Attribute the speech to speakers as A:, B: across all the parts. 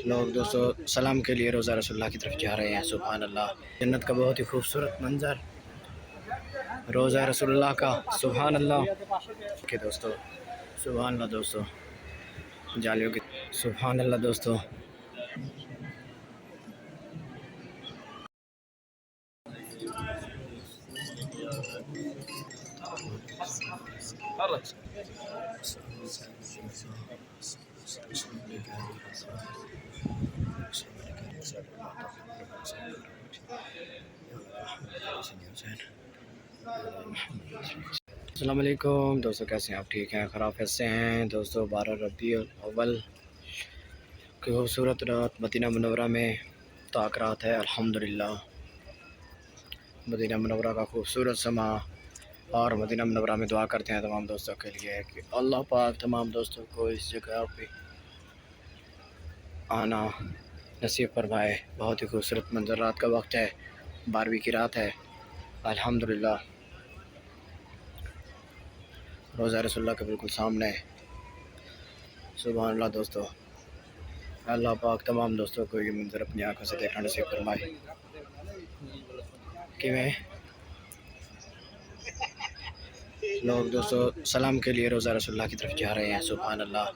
A: लोग दोस्तों सलाम के लिए रोज़ा रसूलुल्लाह की तरफ जा रहे हैं। सुभान अल्लाह, जन्नत का बहुत ही खूबसूरत मंजर, रोज़ा रसूलुल्लाह का। सुभान अल्लाह के दोस्तों, सुभान अल्लाह दोस्तों, जालियों की सुभान अल्लाह दोस्तों। अस्सलाम वालेकुम दोस्तों, कैसे हैं आप? ठीक हैं, खराफत से हैं दोस्तों। 12 रबीउल अव्वल की खूबसूरत रात मदीना मुनव्वरा में ताक़रात है। अल्हम्दुलिल्लाह, मदीना मुनव्वरा का खूबसूरत समा, और मदीना मुनव्वरा में दुआ करते हैं तमाम दोस्तों के लिए कि अल्लाह पाक तमाम दोस्तों को इस जगह पे आना नसीब फरमाए। बहुत ही खूबसूरत मंजर, रात का वक्त है, 12वीं की रात है। अल्हम्दुलिल्लाह, रोज़ा रसूलुल्लाह के बिल्कुल सामने। सुभान अल्लाह दोस्तों, अल्लाह पाक तमाम दोस्तों को ये मंजर अपनी आंखों से देखना नसीब फरमाए। कि मैं लोग दोस्तों सलाम के लिए रोज़ा रसूलुल्लाह की तरफ जा रहे हैं। सुभान अल्लाह,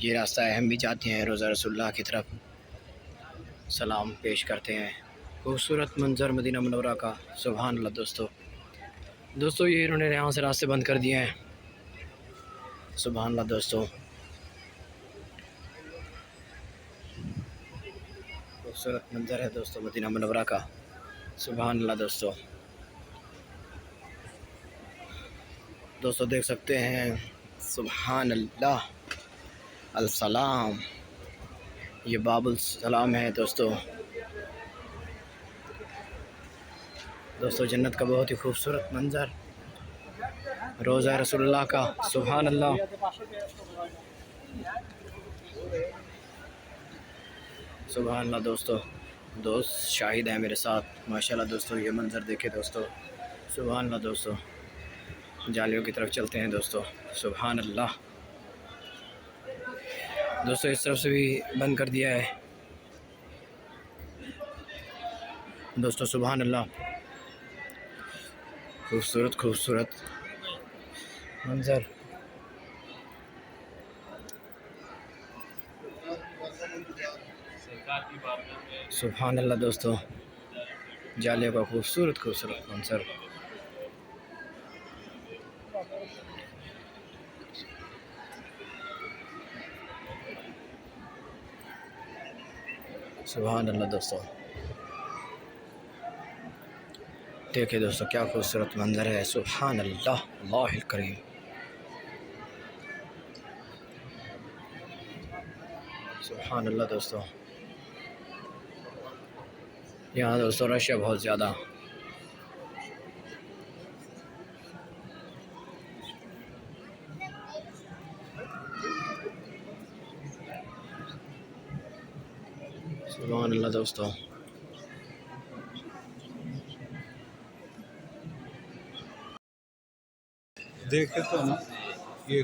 A: ये रास्ता है, हम भी जाते हैं रोज़ा रसूलुल्लाह की तरफ, सलाम पेश करते हैं। खूबसूरत मंजर मदीना मुनव्वरा का। सुभान अल्लाह दोस्तों, ये इन्होंने यहाँ से रास्ते बंद कर दिए हैं। सुभान अल्लाह दोस्तों, खूबसूरत मंजर है दोस्तों मदीना मुनव्वरा का। सुभान अल्लाह दोस्तों देख सकते हैं। सुभान अल्लाह, अल-सलाम, ये बाबुल सलाम है दोस्तों। जन्नत का बहुत ही खूबसूरत मंजर, रोज़ा रसूलुल्लाह का। सुभान अल्लाह, सुभान अल्लाह दोस्त शाहिद है मेरे साथ माशाल्लाह दोस्तों। ये मंजर देखे दोस्तों, सुभान अल्लाह दोस्तों। जालियों की तरफ चलते हैं दोस्तों। सुभान अल्लाह दोस्तों, इस तरफ से भी बंद कर दिया है दोस्तों। सुभान अल्लाह, खूबसूरत मंजर। सुभान अल्लाह दोस्तों, जालियों का खूबसूरत मंजर। सुभान अल्लाह दोस्तों, देखिए दोस्तों क्या खूबसूरत मंजर है। सुभान अल्लाह, अल्लाहुल करीम। सुभान अल्लाह दोस्तों, यहाँ दोस्तों रश है बहुत ज़्यादा। सुभान अल्लाह दोस्तों,
B: देखे तो ना ये